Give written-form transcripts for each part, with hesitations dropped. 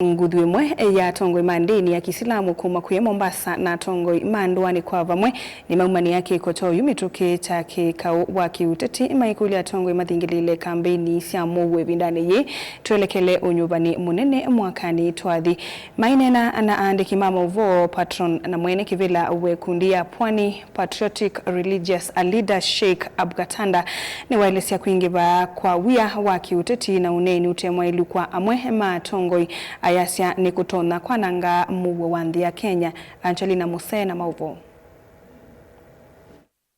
Nguthu imwe ya tongo imandini ya Kisilamu kuma kuya Mombasa na tongo imandwani kwa vamwe ni maumani yake koto yumituke chake wa kiuteti imaikuli ya tongo imathingilile kambeni cia muwe vindane ye tuelekele unyubani munene mwakani twathi mainena ana andiki mama uvo patron na mwene kivila uwe kundia Pwani Patriotic Religious Leader Sheikh Abukatanda ni wailesya kuingiva kwa wia wa kiuteti na uneni utemwa ilukwa amwe matongoi ayasya ni kutona kwananga muwe wa nthi ya Kenya. Angelina Musee na mauvo.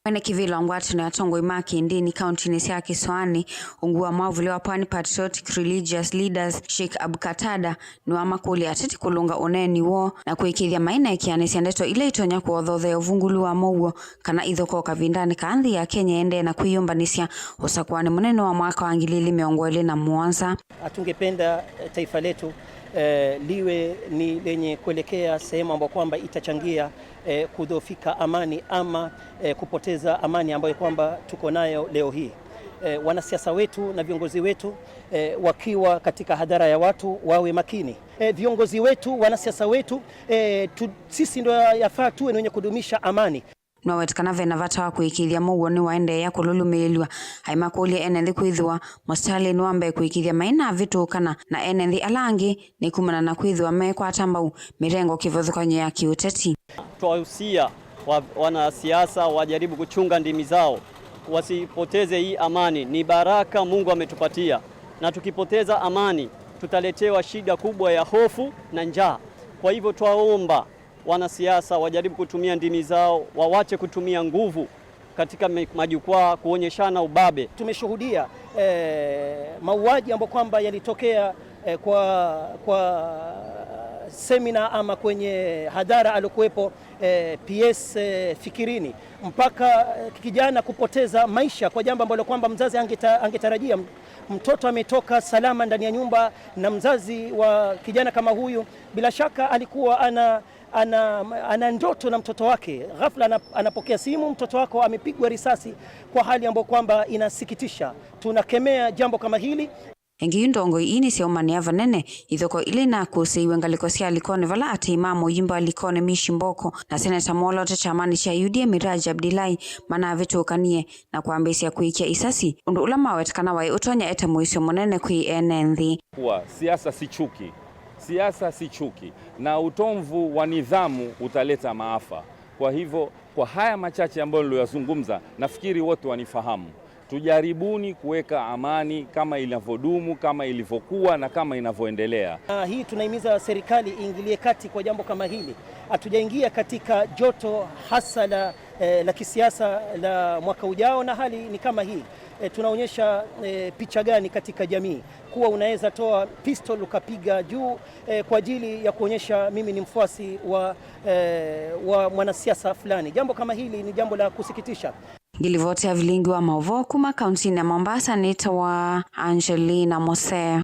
Mwene kivila ngwatu na tongo imaki ndini kaunti nisi ya Kiswani ungua mwavuli wa Pwani Patriotic Religious Leaders Sheikh Abukatanda ni wa makuli ateti kulunga uneni wo na kuikithia maina ikianisi andeto ile itonya kuothothe uvungulu wa mouo kana ithoko kavindani kanthi ya Kenya ende na kuiyumbanisya usakwani munene wa mwaka wa 2027. Atungependa taifa letu liwe ni lenye kuelekea sehemu ambayo kwamba itachangia kudhoofika amani ama kupoteza amani ambayo kwamba tuko nayo leo hii. Wanasiasa wetu na viongozi wetu wakiwa katika hadhara ya watu wawe makini. Viongozi wetu, wanasiasa wetu, sisi ndio yafaa tuwe wenye kudumisha amani. Nowetikana vena vata wa kuikithia muwo ni waende ya kululumelwa haimakuli enenthi kwithwa mostali nwambe kuikithia maina vitu kana na enenthi alangi ni kumana na kwithwa mekwa atambau mirengo kivothukanyo ya kiuteti. Twahusia wanasiasa wajaribu kuchunga ndimi zao, wasipoteze hii amani. Ni baraka Mungu ametupatia, na tukipoteza amani tutaletewa shida kubwa ya hofu na njaa. Kwa hivyo twaomba wanasiasa wajaribu kutumia ndimi zao, wawache kutumia nguvu katika majukwaa kuonyeshana ubabe. Tumeshuhudia mauaji ambayo kwamba yalitokea kwa semina ama kwenye hadhara alokuwepo PS Fikirini, mpaka kijana kupoteza maisha kwa jambo ambalo kwamba mzazi angetarajia. Mtoto ametoka salama ndani ya nyumba, na mzazi wa kijana kama huyu bila shaka alikuwa ana ndoto na mtoto wake. Ghafla anapokea simu, mtoto wako amepigwa risasi, kwa hali ambayo kwamba inasikitisha. Tunakemea jambo kama hili. Engi ndongo ini sio mania vanene ithoko ile na kusiwe ngaliko sia likone vala ati imamo yimba likone mishimboko na seneta Molote chamani cha UDA Miraji Abdillahi mana vitukanie na kuambisia kuikia isasi undu ulama wetikana wai utonya eta muisio munene kui enenthi. Kwa siasa si chuki. Siasa si chuki na utomvu wa nidhamu utaleta maafa. Kwa hivyo kwa haya machache ambayo niliyozungumza nafikiri wote wanifahamu. Tujaribuni kuweka amani kama inavyodumu, kama ilivyokuwa na kama inavyoendelea. Hii tunahimiza serikali iingilie kati kwa jambo kama hili. Hatujaingia katika joto hasa la kisiasa la mwaka ujao, na hali ni kama hii. Tunaonyesha picha gani katika jamii kuwa unaweza toa pistol ukapiga juu kwa ajili ya kuonyesha mimi ni mfuasi wa mwanasiasa fulani. Jambo kama hili ni jambo la kusikitisha. Ngilivotea vilingi wa mauvo kuma kaunti ya Mombasa, nita wa Angelina Musee.